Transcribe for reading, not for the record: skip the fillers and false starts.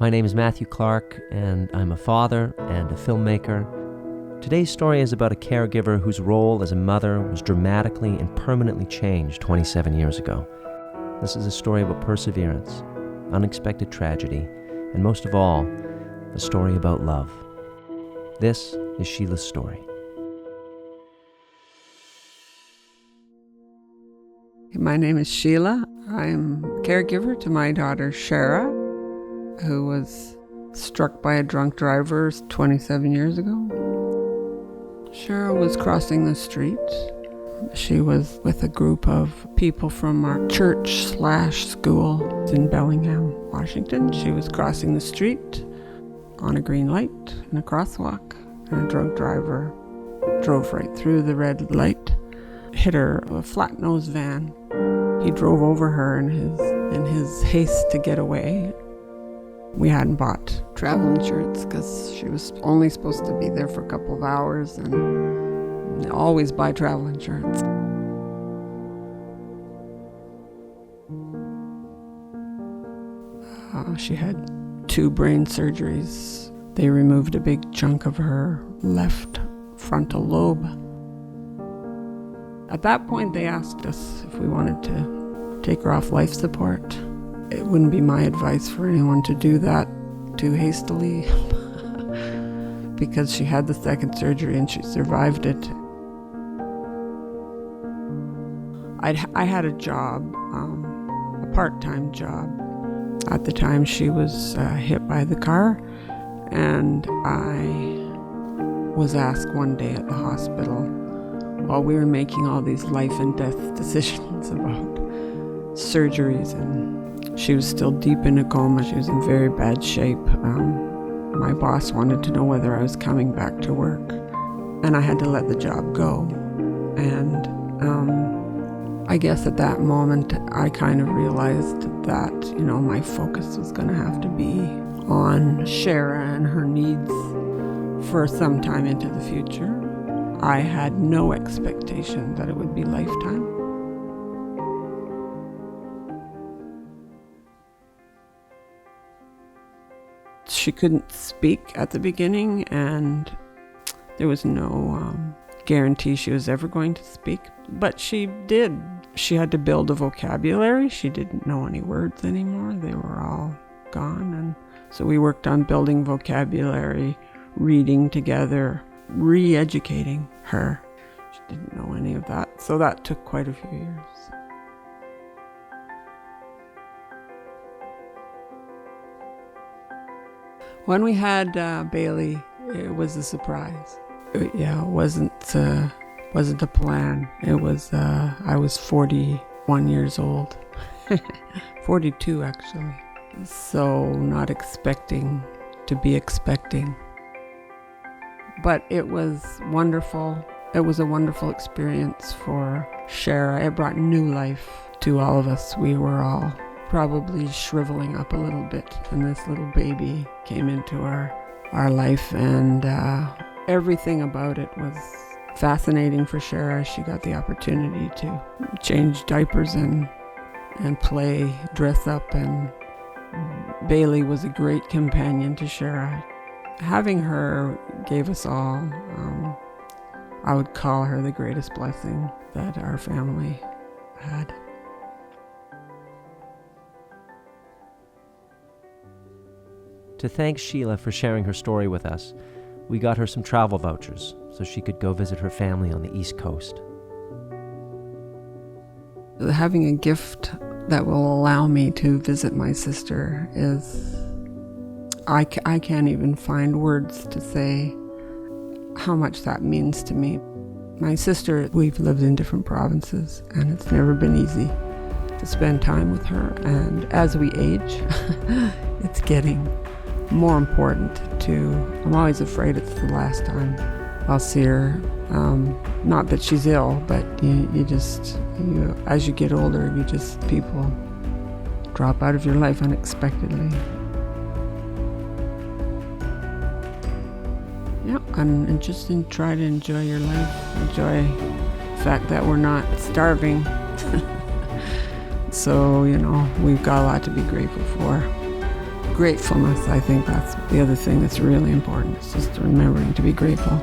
My name is Matthew Clark, and I'm a father and a filmmaker. Today's story is about a caregiver whose role as a mother was dramatically and permanently changed 27 years ago. This is a story about perseverance, unexpected tragedy, and most of all, a story about love. This is Sheila's story. My name is Sheila. I'm a caregiver to my daughter Shara, who was struck by a drunk driver 27 years ago. Shara was crossing the street. She was with a group of people from our church/school in Bellingham, Washington. She was crossing the street on a green light in a crosswalk, and a drunk driver drove right through the red light, hit her, a flat-nosed van. He drove over her in his haste to get away. We hadn't bought travel insurance because she was only supposed to be there for a couple of hours, and always buy travel insurance. She had 2 brain surgeries. They removed a big chunk of her left frontal lobe. At that point, they asked us if we wanted to take her off life support. It wouldn't be my advice for anyone to do that too hastily because she had the second surgery and she survived it. I had a job, a part-time job. At the time she was hit by the car, and I was asked one day at the hospital while we were making all these life and death decisions about surgeries, and she was still deep in a coma. She was in very bad shape. My boss wanted to know whether I was coming back to work, and I had to let the job go. And I guess at that moment I kind of realized that, my focus was going to have to be on Shara and her needs for some time into the future. I had no expectation that it would be lifetime. She couldn't speak at the beginning, and there was no guarantee she was ever going to speak, but she did. She had to build a vocabulary. She didn't know any words anymore. They were all gone, and so we worked on building vocabulary, reading together, re-educating her. She didn't know any of that, so that took quite a few years. When we had Bailey, it was a surprise. It wasn't a plan. It was, I was 41 years old. 42 actually. So not expecting to be expecting. But it was wonderful. It was a wonderful experience for Shara. It brought new life to all of us. We were all probably shriveling up a little bit, and this little baby came into our life, and everything about it was fascinating for Shara. She got the opportunity to change diapers and play, dress up, and Bailey was a great companion to Shara. Having her gave us all, I would call her the greatest blessing that our family had. To thank Sheila for sharing her story with us, we got her some travel vouchers so she could go visit her family on the East Coast. Having a gift that will allow me to visit my sister is, I can't even find words to say how much that means to me. My sister, we've lived in different provinces, and it's never been easy to spend time with her. And as we age, it's getting more important I'm always afraid it's the last time I'll see her. Not that she's ill, but as you get older, people drop out of your life unexpectedly. Yeah, and just try to enjoy your life. Enjoy the fact that we're not starving. So, we've got a lot to be grateful for. gratefulness, I think that's the other thing that's really important. It's just remembering to be grateful.